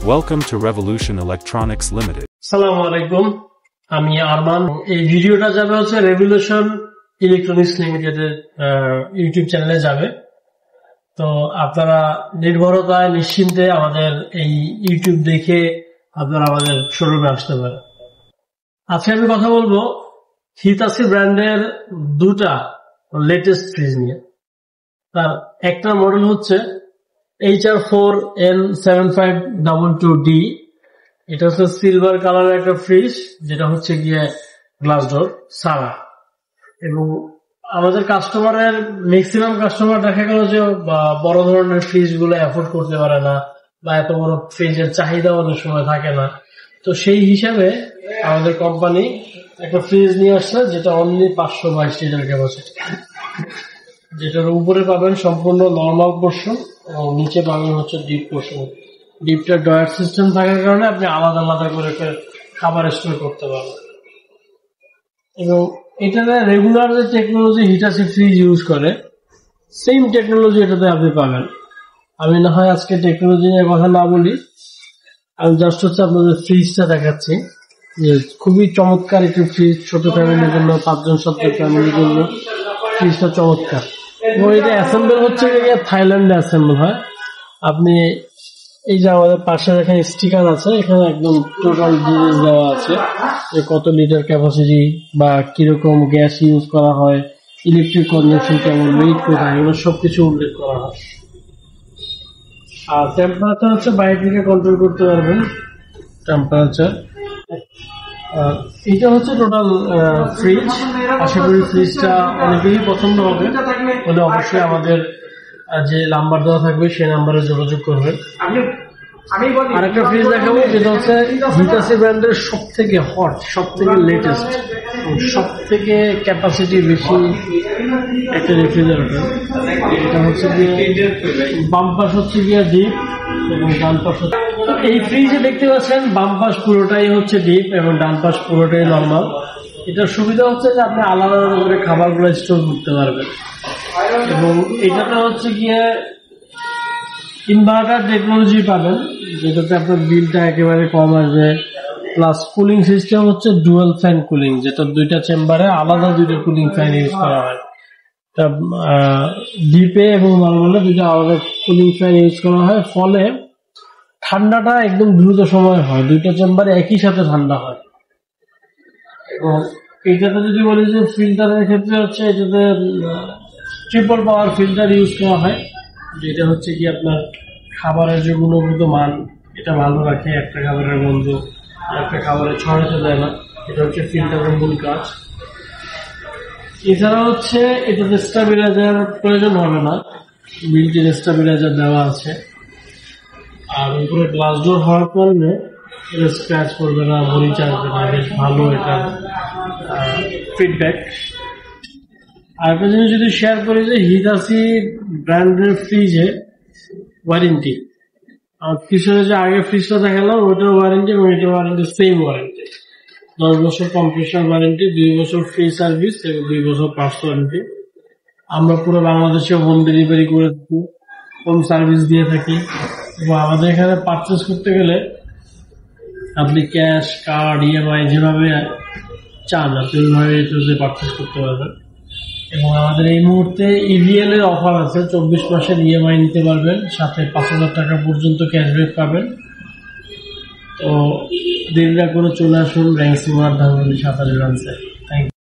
Welcome to Revolution Electronics Limited. আসসালামু আলাইকুম, আমি আরমান। এই ভিডিওটা যাবে হচ্ছে রেভলিউশন ইলেকট্রনিক্স লিমিটেডের ইউটিউব চ্যানেলে যাবে। তো আপনারা নির্ভরতায় নিশ্চিন্তে আমাদের এই ইউটিউব দেখে আপনারা আমাদের শোরুমে আসতে পারেন। আজকে আমি কথা বলবো হিতাসি ব্র্যান্ডের দুটা লেটেস্ট ফ্রিজ নিয়ে। তার একটা মডেল হচ্ছে HR4N7522D। এটা হচ্ছে সিলভার কালারের একটা ফ্রিজ, যেটা হচ্ছে গিয়ে গ্লাস ডোর সারা। এবং আমাদের কাস্টমারের ম্যাক্সিমাম কাস্টমার দেখা গেল যে বড় ধরনের ফ্রিজ গুলো অ্যাফোর্ড করতে পারে না, বা এত বড় ফ্রিজের চাহিদা অনেক সময় থাকে না। তো সেই হিসাবে আমাদের কোম্পানি একটা ফ্রিজ নিয়ে আসছে, যেটা অনলি 522 লিটার ক্যাপাসিটি। যেটার উপরে পাবেন সম্পূর্ণ নর্মাল পোর্শন এবং নিচে পাবেন হচ্ছে ডিপ পোর্শন। ডিপটা ডয়ার সিস্টেম থাকার কারণে আপনি আলাদা আলাদা করে খাবার স্টোর করতে পারবেন। এবং এটাতে রেগুলার যে টেকনোলজি হিটাসি ফ্রিজ ইউজ করে, সেম টেকনোলজি এটাতে আপনি পাবেন। আমি না হয় আজকে টেকনোলজি নিয়ে কথা না বলি, আমি জাস্ট হচ্ছে আপনাদের ফ্রিজটা দেখাচ্ছি যে খুবই চমৎকার একটি ফ্রিজ। ছোট ফ্যামিলির জন্য, 5-7 ফ্যামিলির জন্য ফ্রিজটা চমৎকার। এবং এটা অ্যাসেম্বল হচ্ছে থাইল্যান্ডে অ্যাসেম্বল হয়। আপনি এই যে আমাদের পাশে এখানে স্টিকার আছে, এখানে একদম টোটাল ডিটেইলস দেওয়া আছে যে কত লিটার ক্যাপাসিটি বা কিরকম গ্যাস ইউজ করা হয়, ইলেকট্রিক কনজাম্পশন কেমন, ওয়েট কোথায়, এগুলো সবকিছু উল্লেখ করা হয়। আর টেম্পারেচার হচ্ছে বাইরে থেকে কন্ট্রোল করতে পারবেন টেম্পারেচার। এটা হচ্ছে টোটাল ফ্রিজ। আশা করি ফ্রিজটা অনেকেরই পছন্দ হবে, বলে অবশ্যই আমাদের যে নাম্বার দেওয়া থাকবে সেই নাম্বারে যোগাযোগ করবেন। আরেকটা ফ্রিজ দেখাবো, যেটা হচ্ছে হিটাসি ব্র্যান্ডের সব থেকে হট, সব থেকে লেটেস্ট, সব থেকে ক্যাপাসিটি বেশি একটা রেফ্রিজারেটর। এটা হচ্ছে গিয়ে বাম পাশ হচ্ছে গিয়ে ডিপ এবং ডান পাশ হচ্ছে। এই ফ্রিজে দেখতে পাচ্ছেন বাম পাশ পুরোটাই হচ্ছে ডিপ এবং ডান পাশ পুরোটাই নর্মাল। এটার সুবিধা হচ্ছে যে আপনি আলাদা আলাদা করে খাবারগুলো স্টোর করতে পারবেন। এবং এটাতে হচ্ছে গিয়ে ইনভার্টার টেকনোলজি পাবেন, যেটাতে আপনার বিলটা একেবারে কম আসবে। প্লাস কুলিং সিস্টেম হচ্ছে ডুয়াল ফ্যান কুলিং, যেটা দুইটা চেম্বারে আলাদা দুইটা কুলিং ফ্যান ইউজ করা হয়। ডিপে এবং নর্মালে দুইটা আলাদা কুলিং ফ্যান ইউজ করা হয়, ফলে ঠান্ডাটা একদম দ্রুত সময় হয়, দুইটা চেম্বারে একই সাথে ঠান্ডা হয়। এবং এটাতে যদি বলি যে ফিল্টারের ক্ষেত্রে হচ্ছে এটাতে ট্রিপল পাওয়ার ফিল্টার ইউজ করা হয়, যেটা হচ্ছে কি আপনার খাবারের যে গুণগত মান এটা ভালো রাখে। একটা খাবারের গন্ধ একটা খাবারে ছড়াতে দেয় না, এটা হচ্ছে ফিল্টারের মূল কাজ। এছাড়া হচ্ছে এটাতে স্টেবিলাইজার প্রয়োজন হবে না, বিল্ট-ইন স্টেবিলাইজার দেওয়া আছে। আর উপরে গ্লাস ডোর হওয়ার কারণে এটা স্ক্র্যাচ করবে না, মরিচ আসবে না, বেশ ভালো এটা ফিডব্যাক। আরেকটা জিনিস যদি শেয়ার করি যে হিতাসি ব্র্যান্ডের ফ্রিজে ওয়ারেন্টি, আর পিছনে যে আগে ফ্রিজটা দেখালাম ওইটার ওয়ারেন্টি এবং এটার ওয়ারেন্টি সেম ওয়ারেন্টি। 10 বছর কম্প্রেসার ওয়ারেন্টি, 2 বছর ফ্রি সার্ভিস এবং 2 বছর পার্টস ওয়ারেন্টি। আমরা পুরো বাংলাদেশে হোম ডেলিভারি করে থাকি, হোম সার্ভিস দিয়ে থাকি। এবং আমাদের এখানে পারচেস করতে গেলে আপনি ক্যাশ, কার্ড, EMI যেভাবে চান আপনি ওইভাবে এটাতে পারচেস করতে পারবেন। এবং আমাদের এই মুহূর্তে EVL এর অফার আছে, 24 মাসের EMI নিতে পারবেন, সাথে 5,000 টাকা পর্যন্ত ক্যাশব্যাক পাবেন। তো দেরি না করে চলে আসুন র্যাংসিমার ধানমন্ডি 27 ব্রাঞ্চে। Thank you.